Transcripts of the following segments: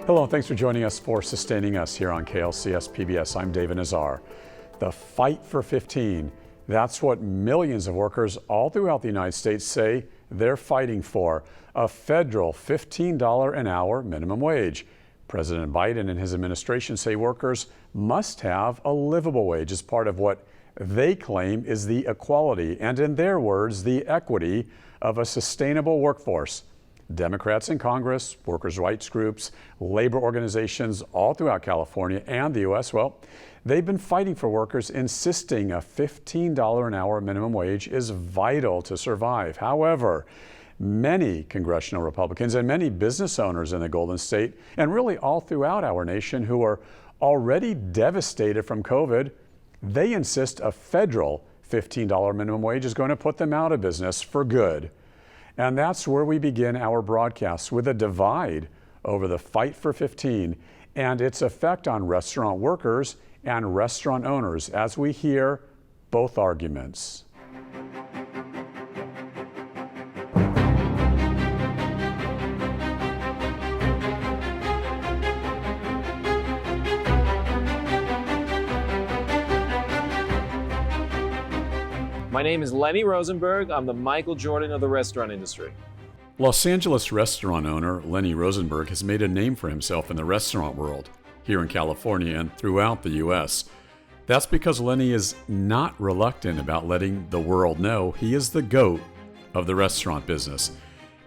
Hello, and thanks for joining us for Sustaining Us here on KLCS PBS. I'm David Nazar. The fight for 15, that's what millions of workers all throughout the United States say they're fighting for, a federal $15 an hour minimum wage. President Biden and his administration say workers must have a livable wage as part of what they claim is the equality and, in their words, the equity of a sustainable workforce. Democrats in Congress, workers' rights groups, labor organizations all throughout California and the U.S., well, they've been fighting for workers, insisting a $15 an hour minimum wage is vital to survive. However, many congressional Republicans and many business owners in the Golden State, and really all throughout our nation, who are already devastated from COVID, they insist a federal $15 minimum wage is going to put them out of business for good. And that's where we begin our broadcast, with a divide over the fight for 15 and its effect on restaurant workers and restaurant owners, as we hear both arguments. My name is Lenny Rosenberg. I'm the Michael Jordan of the restaurant industry. Los Angeles restaurant owner Lenny Rosenberg has made a name for himself in the restaurant world, here in California and throughout the U.S. That's because Lenny is not reluctant about letting the world know he is the GOAT of the restaurant business.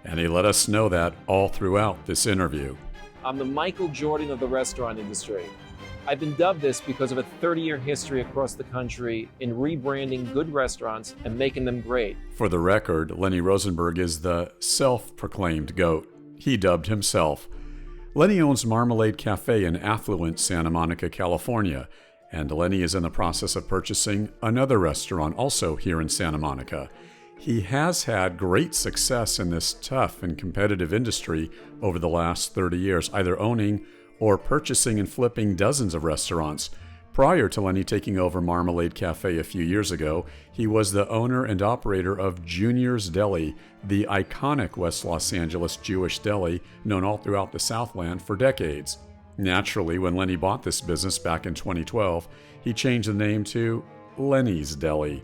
And he let us know that all throughout this interview. I'm the Michael Jordan of the restaurant industry. I've been dubbed this because of a 30-year history across the country in rebranding good restaurants and making them great. For the record, Lenny Rosenberg is the self-proclaimed GOAT. He dubbed himself. Lenny owns Marmalade Cafe in affluent Santa Monica, California, and Lenny is in the process of purchasing another restaurant also here in Santa Monica. He has had great success in this tough and competitive industry over the last 30 years, either owning or purchasing and flipping dozens of restaurants. Prior to Lenny taking over Marmalade Cafe a few years ago, he was the owner and operator of Junior's Deli, the iconic West Los Angeles Jewish deli known all throughout the Southland for decades. Naturally, when Lenny bought this business back in 2012, he changed the name to Lenny's Deli.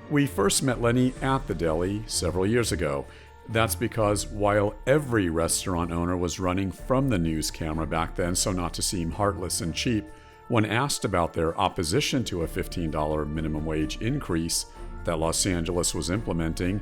We first met Lenny at the deli several years ago. That's because while every restaurant owner was running from the news camera back then, so not to seem heartless and cheap, when asked about their opposition to a $15 minimum wage increase that Los Angeles was implementing,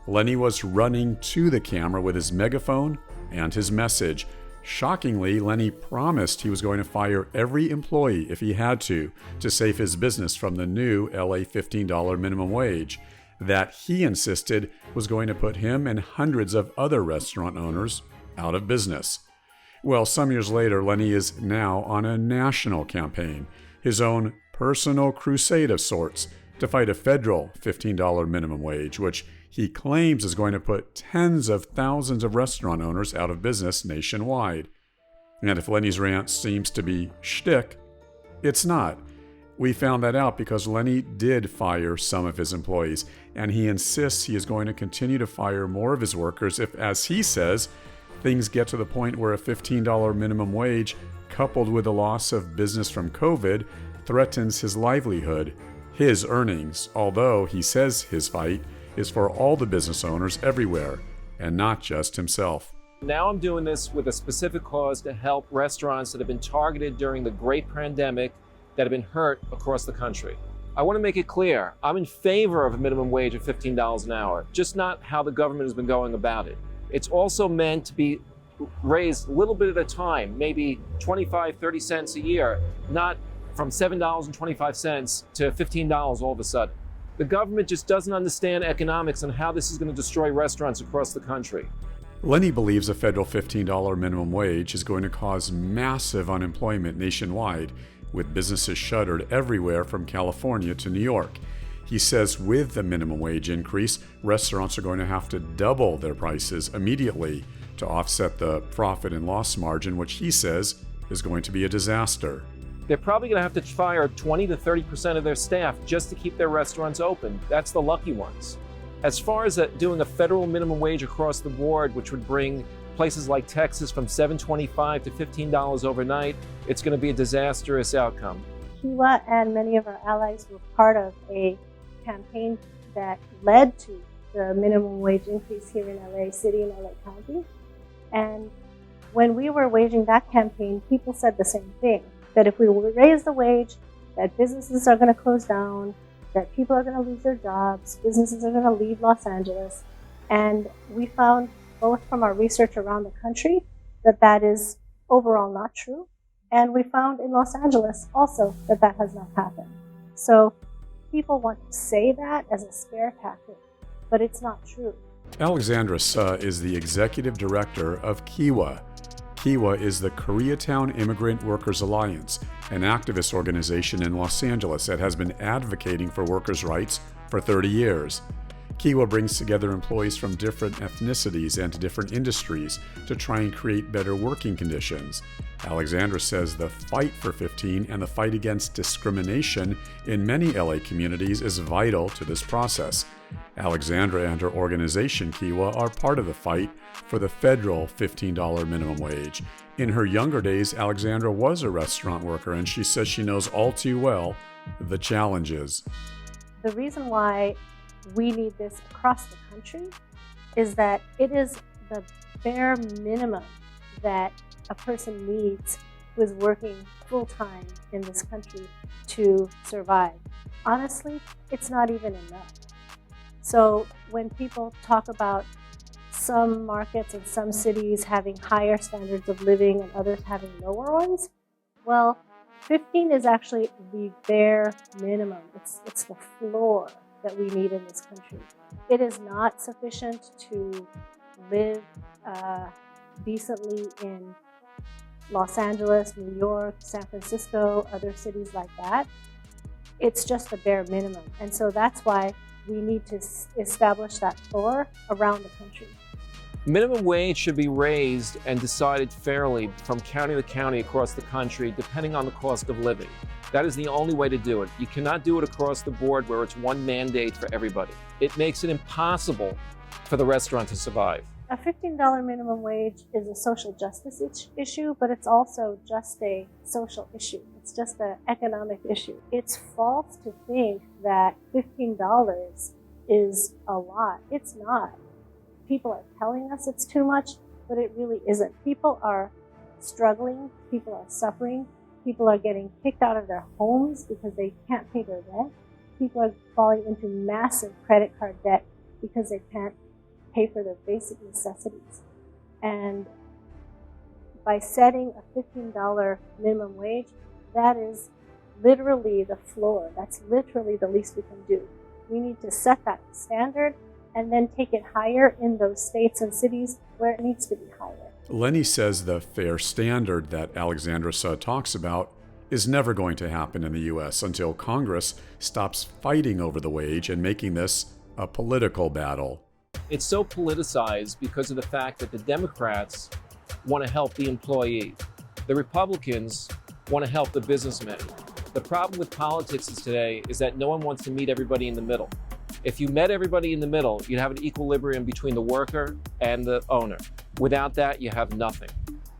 Lenny was running to the camera with his megaphone and his message. Shockingly, Lenny promised he was going to fire every employee if he had to save his business from the new LA $15 minimum wage that he insisted was going to put him and hundreds of other restaurant owners out of business. Well, some years later, Lenny is now on a national campaign, his own personal crusade of sorts, to fight a federal $15 minimum wage, which he claims is going to put tens of thousands of restaurant owners out of business nationwide. And if Lenny's rant seems to be shtick, it's not. We found that out because Lenny did fire some of his employees, and he insists he is going to continue to fire more of his workers if, as he says, things get to the point where a $15 minimum wage, coupled with the loss of business from COVID, threatens his livelihood, his earnings, although he says his fight is for all the business owners everywhere, and not just himself. Now I'm doing this with a specific cause to help restaurants that have been targeted during the great pandemic that have been hurt across the country. I want to make it clear, I'm in favor of a minimum wage of $15 an hour, just not how the government has been going about it. It's also meant to be raised a little bit at a time, maybe 25, 30 cents a year, not from $7.25 to $15 all of a sudden. The government just doesn't understand economics and how this is going to destroy restaurants across the country. Lenny believes a federal $15 minimum wage is going to cause massive unemployment nationwide, with businesses shuttered everywhere from California to New York. He says with the minimum wage increase, restaurants are going to have to double their prices immediately to offset the profit and loss margin, which he says is going to be a disaster. They're probably going to have to fire 20 to 30% of their staff just to keep their restaurants open. That's the lucky ones. As far as doing a federal minimum wage across the board, which would bring places like Texas from $7.25 to $15 overnight, it's going to be a disastrous outcome. Kiwa and many of our allies were part of a campaign that led to the minimum wage increase here in LA City and LA County. And when we were waging that campaign, people said the same thing, that if we raise the wage, that businesses are going to close down, that people are going to lose their jobs, businesses are going to leave Los Angeles. And we found, both from our research around the country, that that is overall not true. And we found in Los Angeles also that that has not happened. So people want to say that as a scare tactic, but it's not true. Alexandra Suh is the executive director of Kiwa. Kiwa is the Koreatown Immigrant Workers Alliance, an activist organization in Los Angeles that has been advocating for workers' rights for 30 years. Kiwa brings together employees from different ethnicities and different industries to try and create better working conditions. Alexandra says the fight for 15 and the fight against discrimination in many LA communities is vital to this process. Alexandra and her organization, Kiwa, are part of the fight for the federal $15 minimum wage. In her younger days, Alexandra was a restaurant worker, and she says she knows all too well the challenges. The reason why we need this across the country is that it is the bare minimum that a person needs who is working full-time in this country to survive. Honestly, it's not even enough. So when people talk about some markets and some cities having higher standards of living and others having lower ones, well, 15 is actually the bare minimum. It's the floor that we need in this country. It is not sufficient to live decently in Los Angeles, New York, San Francisco, other cities like that. It's just the bare minimum. And so that's why we need to establish that floor around the country. Minimum wage should be raised and decided fairly from county to county across the country, depending on the cost of living. That is the only way to do it. You cannot do it across the board where it's one mandate for everybody. It makes it impossible for the restaurant to survive. A $15 minimum wage is a social justice issue, but it's also just a social issue. It's just an economic issue. It's false to think that $15 is a lot. It's not. People are telling us it's too much, but it really isn't. People are struggling. People are suffering. People are getting kicked out of their homes because they can't pay their rent. People are falling into massive credit card debt because they can't pay for their basic necessities. And by setting a $15 minimum wage, that is literally the floor. That's literally the least we can do. We need to set that standard and then take it higher in those states and cities where it needs to be higher. Lenny says the fair standard that Alexandra Suh talks about is never going to happen in the U.S. until Congress stops fighting over the wage and making this a political battle. It's so politicized because of the fact that the Democrats want to help the employee. The Republicans want to help the businessman. The problem with politics today is that no one wants to meet everybody in the middle. If you met everybody in the middle, you'd have an equilibrium between the worker and the owner. Without that, you have nothing.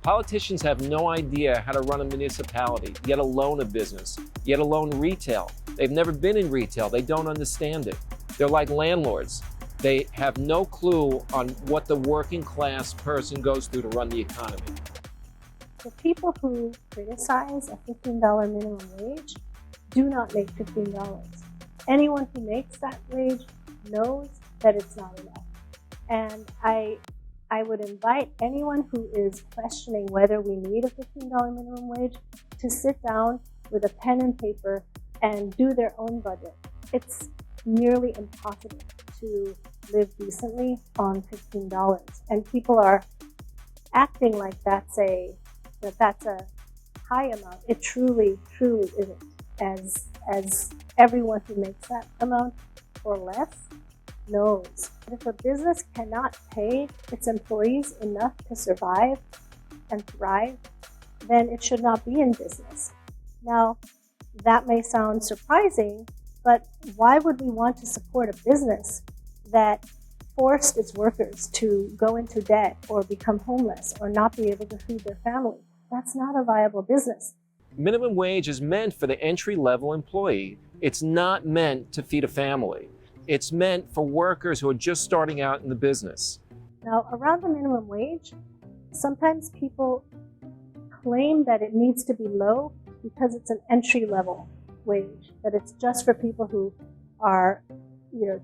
Politicians have no idea how to run a municipality, yet alone a business, yet alone retail. They've never been in retail. They don't understand it. They're like landlords. They have no clue on what the working class person goes through to run the economy. The people who criticize a $15 minimum wage do not make $15. Anyone who makes that wage knows that it's not enough. And I would invite anyone who is questioning whether we need a $15 minimum wage to sit down with a pen and paper and do their own budget. It's nearly impossible to live decently on $15. And people are acting like that's a high amount. It truly isn't. As everyone who makes that amount or less knows. If a business cannot pay its employees enough to survive and thrive, then it should not be in business. Now, that may sound surprising, but why would we want to support a business that forced its workers to go into debt or become homeless or not be able to feed their family. That's not a viable business. Minimum wage is meant for the entry-level employee. It's not meant to feed a family. It's meant for workers who are just starting out in the business. Now, around the minimum wage, sometimes people claim that it needs to be low because it's an entry-level wage, that it's just for people who are,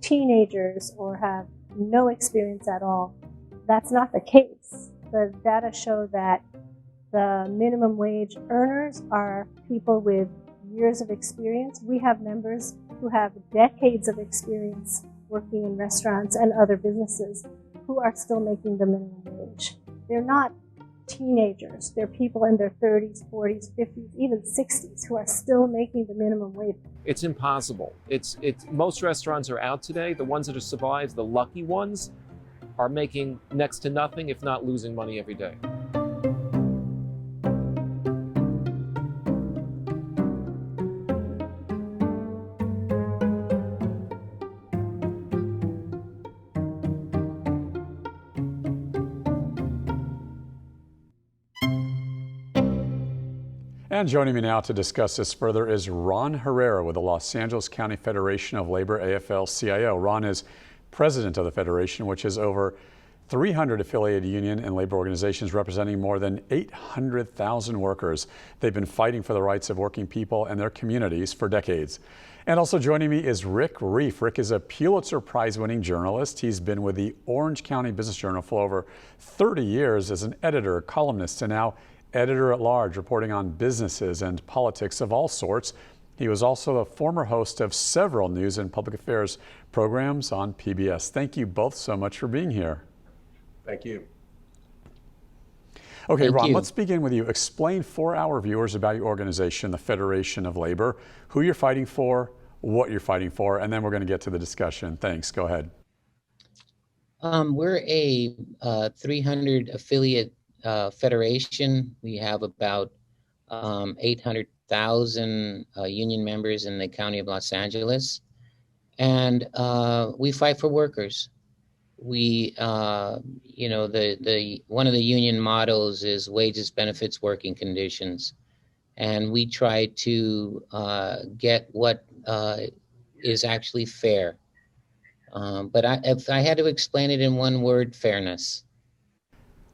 teenagers or have no experience at all. That's not the case. The data show that the minimum wage earners are people with years of experience. We have members who have decades of experience working in restaurants and other businesses who are still making the minimum wage. They're not teenagers. They're people in their 30s, 40s, 50s, even 60s who are still making the minimum wage. It's impossible. Most restaurants are out today. The ones that have survived, the lucky ones, are making next to nothing, if not losing money every day. And joining me now to discuss this further is Ron Herrera with the Los Angeles County Federation of Labor, AFL-CIO. Ron is president of the Federation, which has over 300 affiliated union and labor organizations representing more than 800,000 workers. They've been fighting for the rights of working people and their communities for decades. And also joining me is Rick Reef. Rick is a Pulitzer Prize-winning journalist. He's been with the Orange County Business Journal for over 30 years as an editor, columnist, and now editor-at-large, reporting on businesses and politics of all sorts. He was also a former host of several news and public affairs programs on PBS. Thank you both so much for being here. Thank you. Okay, Thank Ron, you. let's begin with you. Explain for our viewers about your organization, the Federation of Labor, who you're fighting for, what you're fighting for, and then we're going to get to the discussion. Thanks. Go ahead. We're a 300 affiliate federation. We have about 800,000 union members in the county of Los Angeles, and we fight for workers. We, the one of the union mottos is wages, benefits, working conditions, and we try to get what is actually fair. But if I had to explain it in one word, fairness.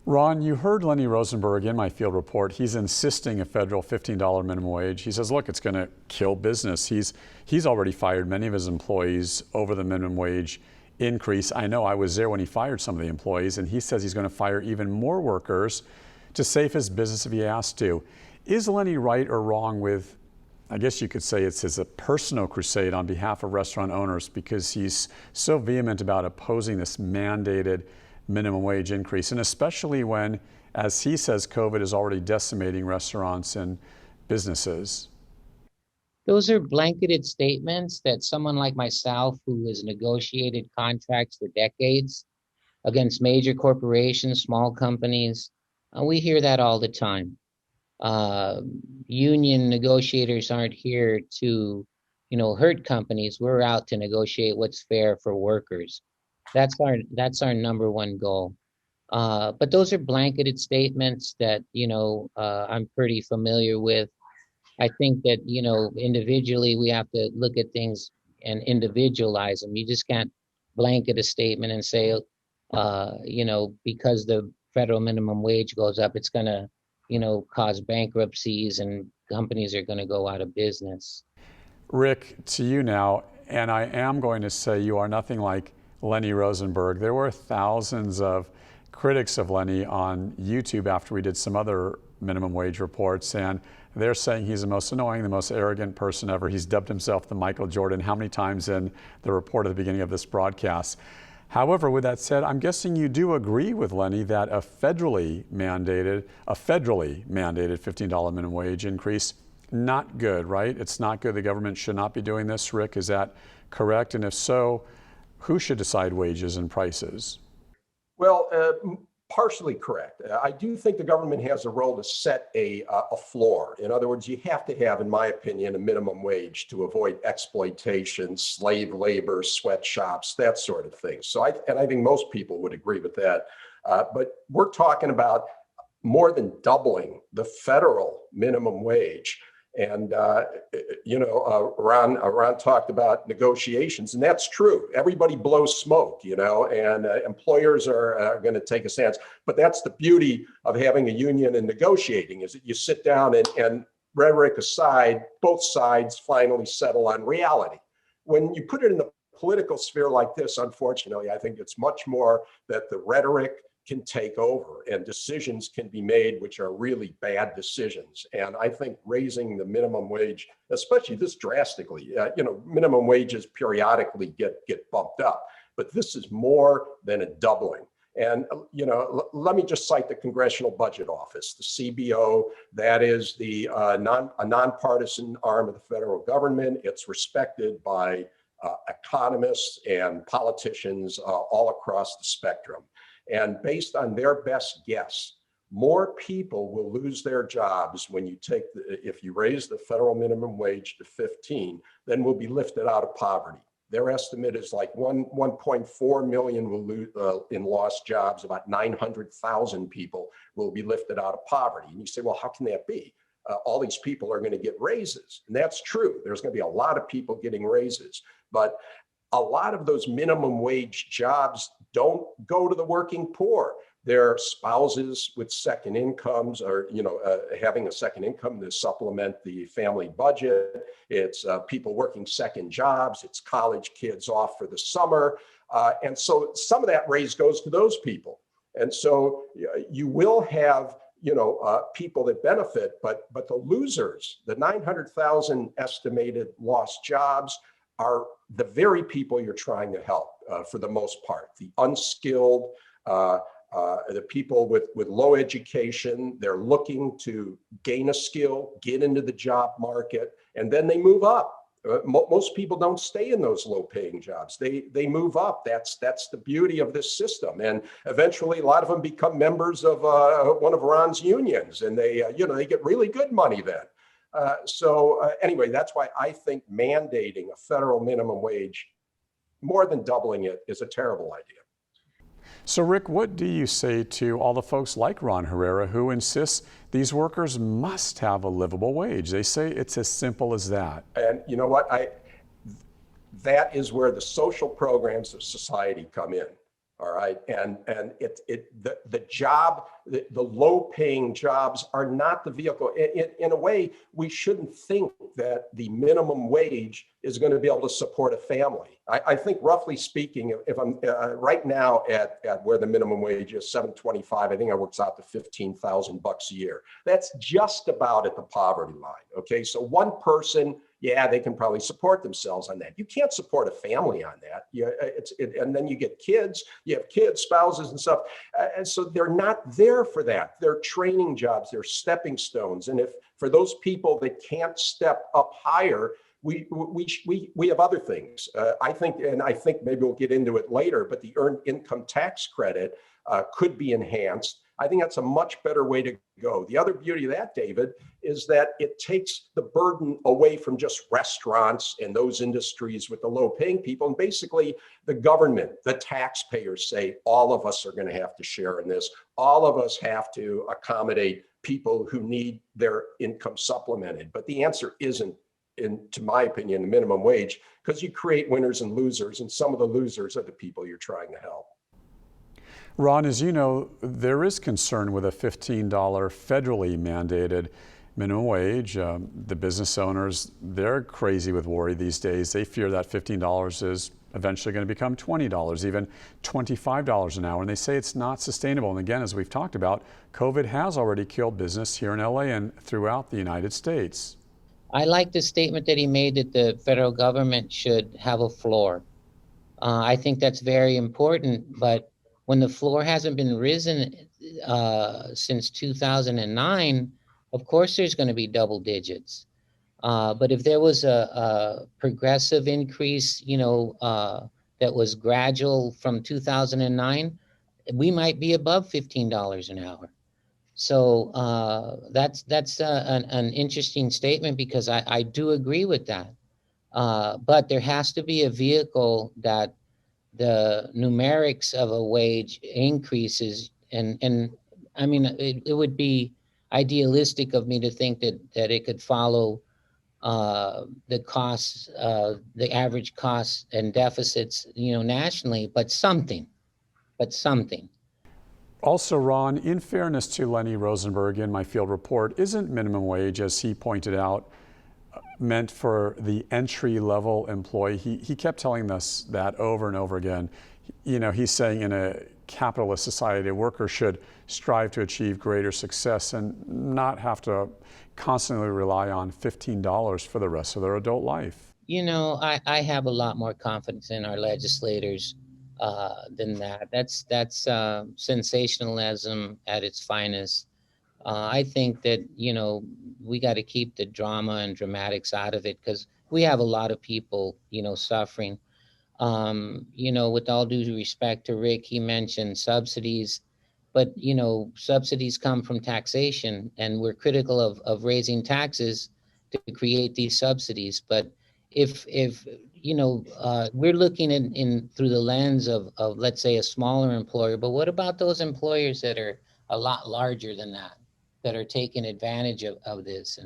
Ron, you heard Lenny Rosenberg in my field report. He's insisting a federal $15 minimum wage. He says, look, it's going to kill business. He's already fired many of his employees over the minimum wage increase. I know I was there when he fired some of the employees, and he says he's going to fire even more workers to save his business if he has to. Is Lenny right or wrong with, I guess you could say it's his personal crusade on behalf of restaurant owners because he's so vehement about opposing this mandated minimum wage increase, and especially when, as he says, COVID is already decimating restaurants and businesses? Those are blanketed statements that someone like myself, who has negotiated contracts for decades against major corporations, small companies, we hear that all the time. Union negotiators aren't here to, hurt companies. We're out to negotiate what's fair for workers. That's our number one goal. But those are blanketed statements that, I'm pretty familiar with. I think that, individually we have to look at things and individualize them. You just can't blanket a statement and say, because the federal minimum wage goes up, it's going to, cause bankruptcies and companies are going to go out of business. Rick, to you now, and I am going to say you are nothing like Lenny Rosenberg. There were thousands of critics of Lenny on YouTube after we did some other minimum wage reports, and they're saying he's the most annoying, the most arrogant person ever. He's dubbed himself the Michael Jordan how many times in the report at the beginning of this broadcast. However, with that said, I'm guessing you do agree with Lenny that a federally mandated $15 minimum wage increase, not good, right? It's not good. The government should not be doing this. Rick, is that correct? And if so, who should decide wages and prices? Well, partially correct. I do think the government has a role to set a floor. In other words, you have to have, in my opinion, a minimum wage to avoid exploitation, slave labor, sweatshops, that sort of thing. So I think most people would agree with that. But we're talking about more than doubling the federal minimum wage. And, Ron talked about negotiations, and that's true. Everybody blows smoke, and employers are going to take a stance. But that's the beauty of having a union and negotiating, is that you sit down and rhetoric aside, both sides finally settle on reality. When you put it in the political sphere like this, unfortunately, I think it's much more that the rhetoric can take over and decisions can be made which are really bad decisions. And I think raising the minimum wage, especially this drastically, minimum wages periodically get bumped up, but this is more than a doubling. And, let me just cite the Congressional Budget Office, the CBO. That is a nonpartisan arm of the federal government. It's respected by economists and politicians all across the spectrum. And based on their best guess, more people will lose their jobs when if you raise the federal minimum wage to 15 than will be lifted out of poverty. Their estimate is like 1.4 million will lose in lost jobs. About 900,000 people will be lifted out of poverty. And you say, well, how can that be? All these people are going to get raises. And that's true. There's going to be a lot of people getting raises. But a lot of those minimum wage jobs don't go to the working poor. They're spouses with second incomes, or having a second income to supplement the family budget. It's people working second jobs. It's college kids off for the summer. And so some of that raise goes to those people. And so you will have people that benefit, but the losers, the 900,000 estimated lost jobs, are the very people you're trying to help for the most part. The unskilled, the people with low education, they're looking to gain a skill, get into the job market, and then they move up. Most people don't stay in those low-paying jobs. They move up. That's the beauty of this system. And eventually, a lot of them become members of one of Ron's unions, and they get really good money then. Anyway, that's why I think mandating a federal minimum wage, more than doubling it, is a terrible idea. So, Rick, what do you say to all the folks like Ron Herrera who insists these workers must have a livable wage? They say it's as simple as that. And you know what? That is where the social programs of society come in. All right. And the job, the low-paying jobs are not the vehicle. In a way, we shouldn't think that the minimum wage is going to be able to support a family. I think, roughly speaking, if I'm right now at where the minimum wage is $7.25, I think it works out to $15,000 a year. That's just about at the poverty line. Okay, so one person, yeah, they can probably support themselves on that. You can't support a family on that. And then you get kids, you have kids, spouses and stuff. And so they're not there for that. They're training jobs, they're stepping stones. And if for those people that can't step up higher, we have other things. I think maybe we'll get into it later, but the earned income tax credit could be enhanced. I think that's a much better way to go. The other beauty of that, David, is that it takes the burden away from just restaurants and those industries with the low-paying people. And basically, the government, the taxpayers say, all of us are going to have to share in this. All of us have to accommodate people who need their income supplemented. But the answer isn't, to my opinion, the minimum wage, because you create winners and losers, and some of the losers are the people you're trying to help. Ron, as you know, there is concern with a $15 federally mandated minimum wage. The business owners, they're crazy with worry these days. They fear that $15 is eventually going to become $20, even $25 an hour. And they say it's not sustainable. And again, as we've talked about, COVID has already killed business here in LA and throughout the United States. I like the statement that he made that the federal government should have a floor. I think that's very important, but when the floor hasn't been risen since 2009, of course there's going to be double digits. But if there was a progressive increase, that was gradual from 2009, we might be above $15 an hour. So that's an interesting statement, because I do agree with that. But there has to be a vehicle that the numerics of a wage increases, and I mean, it would be idealistic of me to think that it could follow the costs, the average costs and deficits, nationally, but something. Also, Ron, in fairness to Lenny Rosenberg in my field report, isn't minimum wage, as he pointed out, meant for the entry-level employee? He kept telling us that over and over again. He's saying in a capitalist society, a worker should strive to achieve greater success and not have to constantly rely on $15 for the rest of their adult life. I have a lot more confidence in our legislators than that. That's sensationalism at its finest. I think that, we got to keep the drama and dramatics out of it, because we have a lot of people, suffering. With all due respect to Rick, he mentioned subsidies, but, subsidies come from taxation, and we're critical of raising taxes to create these subsidies. But if we're looking in through the lens of, let's say, a smaller employer, but what about those employers that are a lot larger than that are taking advantage of this?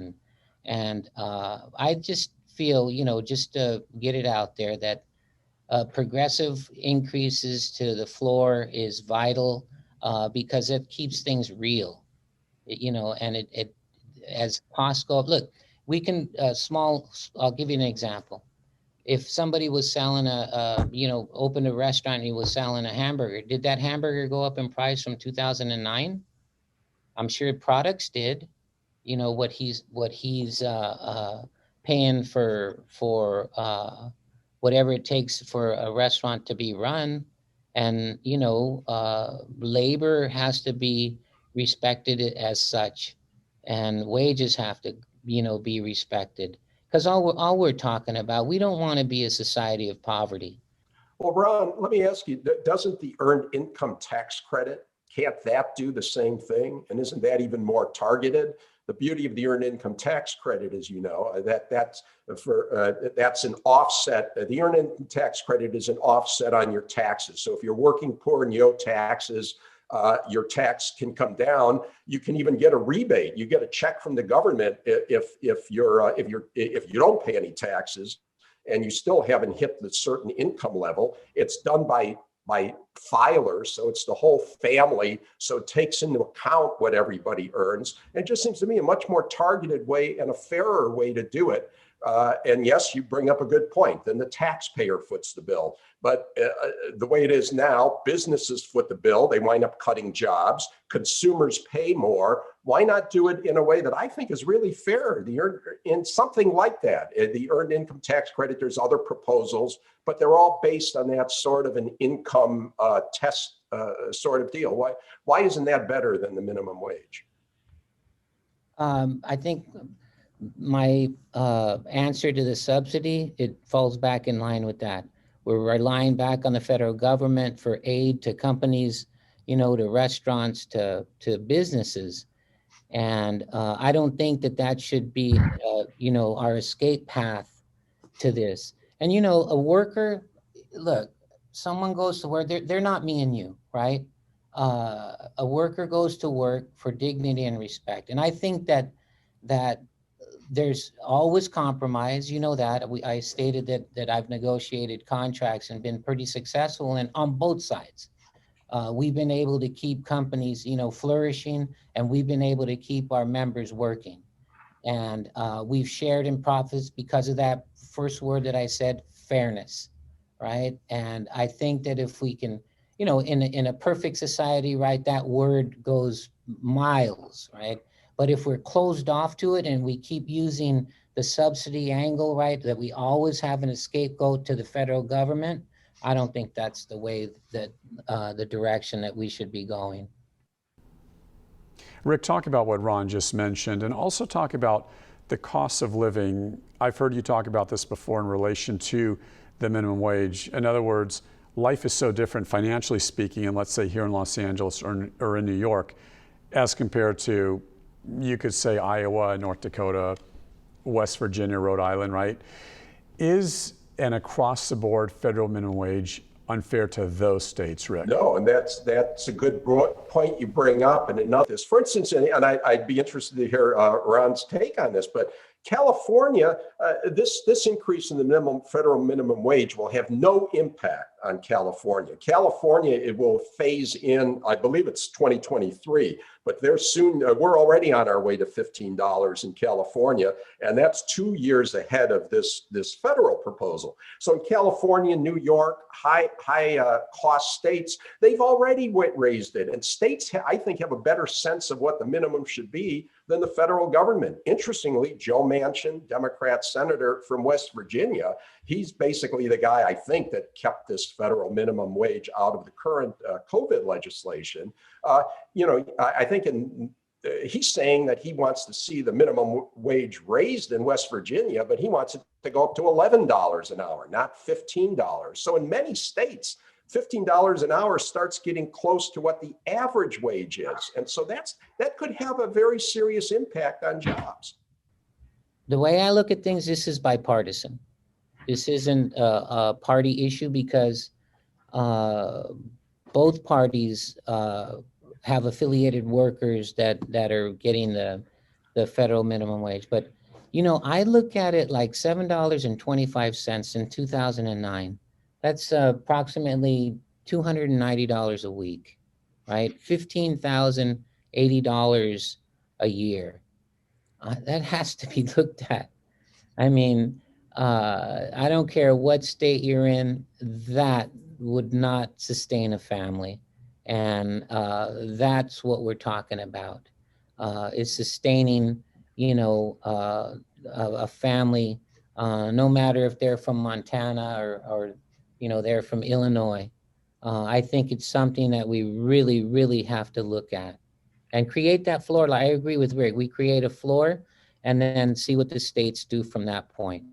And I just feel, just to get it out there, that progressive increases to the floor is vital, because it keeps things real, and it as costs go up. Look, we can I'll give you an example. If somebody was selling opened a restaurant and he was selling a hamburger, did that hamburger go up in price from 2009? I'm sure products did. What he's paying for whatever it takes for a restaurant to be run, and labor has to be respected as such, and wages have to be respected, because all we're talking about, we don't want to be a society of poverty. Well, Ron, let me ask you, doesn't the earned income tax credit, can't that do the same thing? And isn't that even more targeted? The beauty of the earned income tax credit, as you know, that's an offset. The earned income tax credit is an offset on your taxes. So if you're working poor and you owe taxes, your tax can come down. You can even get a rebate. You get a check from the government if you don't pay any taxes, and you still haven't hit the certain income level. It's done by filers, so it's the whole family, so it takes into account what everybody earns. And it just seems to me a much more targeted way and a fairer way to do it. And yes, you bring up a good point. Then the taxpayer foots the bill. But the way it is now, businesses foot the bill. They wind up cutting jobs. Consumers pay more. Why not do it in a way that I think is really fair? In something like that, the earned income tax credit, there's other proposals, but they're all based on that sort of an income test sort of deal. Why isn't that better than the minimum wage? I think my answer to the subsidy, it falls back in line with that. We're relying back on the federal government for aid to companies, to restaurants, to businesses. And I don't think that should be, our escape path to this. And, a worker, look, someone goes to work, they're not me and you, right? A worker goes to work for dignity and respect. And I think that there's always compromise. That I stated that I've negotiated contracts and been pretty successful, and on both sides. We've been able to keep companies, flourishing, and we've been able to keep our members working. And we've shared in profits because of that first word that I said, fairness, right? And I think that if we can, in a perfect society, right, that word goes miles, right? But if we're closed off to it and we keep using the subsidy angle, right, that we always have an scapegoat to the federal government, I don't think that's the way that the direction that we should be going. Rick, talk about what Ron just mentioned, and also talk about the cost of living. I've heard you talk about this before in relation to the minimum wage. In other words, life is so different financially speaking, and let's say here in Los Angeles or in New York, as compared to, you could say, Iowa, North Dakota, West Virginia, Rhode Island, right? Is an across-the-board federal minimum wage unfair to those states, Rick? No, and that's a good point you bring up. And another is, for instance, and I'd be interested to hear Ron's take on this, but California, this increase in the federal minimum wage will have no impact on California. California, it will phase in, I believe it's 2023, but they're soon, we're already on our way to $15 in California, and that's 2 years ahead of this federal proposal. So in California, New York, high cost states, they've already raised it, and states, I think, have a better sense of what the minimum should be than the federal government. Interestingly, Joe Manchin, Democrat senator from West Virginia, he's basically the guy, I think, that kept this federal minimum wage out of the current COVID legislation. I think he's saying that he wants to see the minimum wage raised in West Virginia, but he wants it to go up to $11 an hour, not $15. So in many states, $15 an hour starts getting close to what the average wage is. And so that could have a very serious impact on jobs. The way I look at things, this is bipartisan. This isn't a party issue because both parties have affiliated workers that are getting the federal minimum wage. But, I look at it like $7.25 in 2009. That's approximately $290 a week, right? $15,080 a year. That has to be looked at. I mean, I don't care what state you're in, that would not sustain a family. And that's what we're talking about, is sustaining, a family, no matter if they're from Montana or they're from Illinois. I think it's something that we really, really have to look at and create that floor. I agree with Rick. We create a floor and then see what the states do from that point.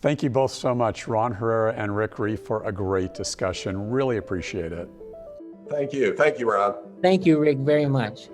Thank you both so much, Ron Herrera and Rick Reef, for a great discussion. Really appreciate it. Thank you. Thank you, Ron. Thank you, Rick, very much.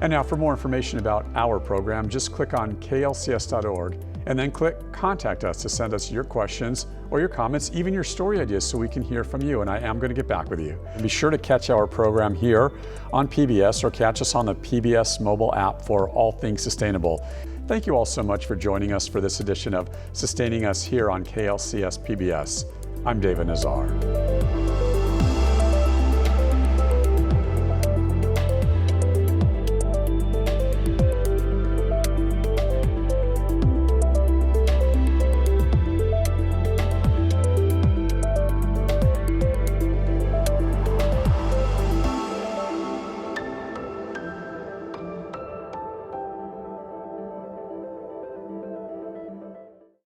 And now for more information about our program, just click on klcs.org and then click Contact Us to send us your questions or your comments, even your story ideas, so we can hear from you, and I am going to get back with you. And be sure to catch our program here on PBS or catch us on the PBS mobile app for all things sustainable. Thank you all so much for joining us for this edition of Sustaining Us here on KLCS PBS. I'm David Nazar.